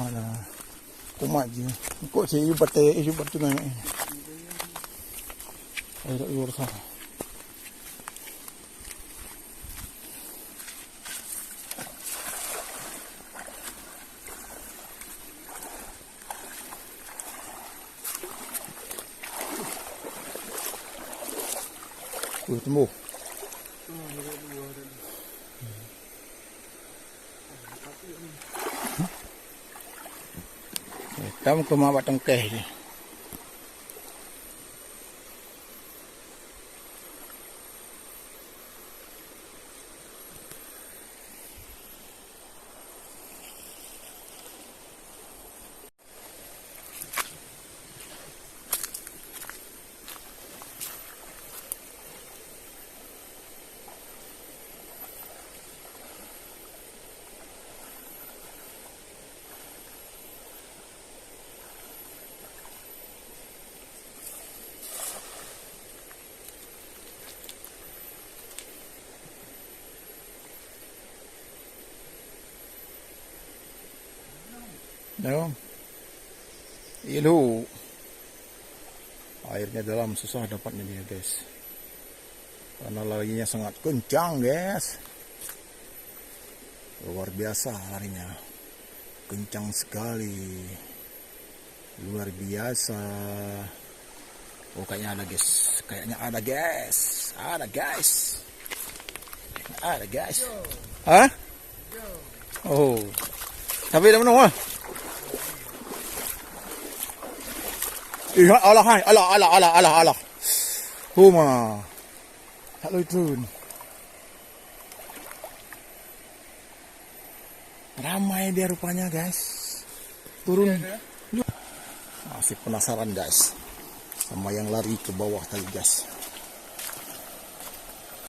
Là cũng mạnh gì có chỉ bật tê chứ bật chỗ này này đây đã vô được ui temu kamu ke mawat tengkeh je. No. Ilu. Airnya dalam, susah dapatnya dia guys. Karena larinya sangat kencang guys. Luar biasa larinya. Kencang sekali. Luar biasa. Oh kayaknya ada guys. Kayaknya ada guys. Ada guys. Ada guys. Hah? Oh. Tapi dah menang. Allah hai, Allah. Huma. Tak boleh turun. Ramai dia rupanya guys. Turun. Masih penasaran guys. Sama yang lari ke bawah tadi guys.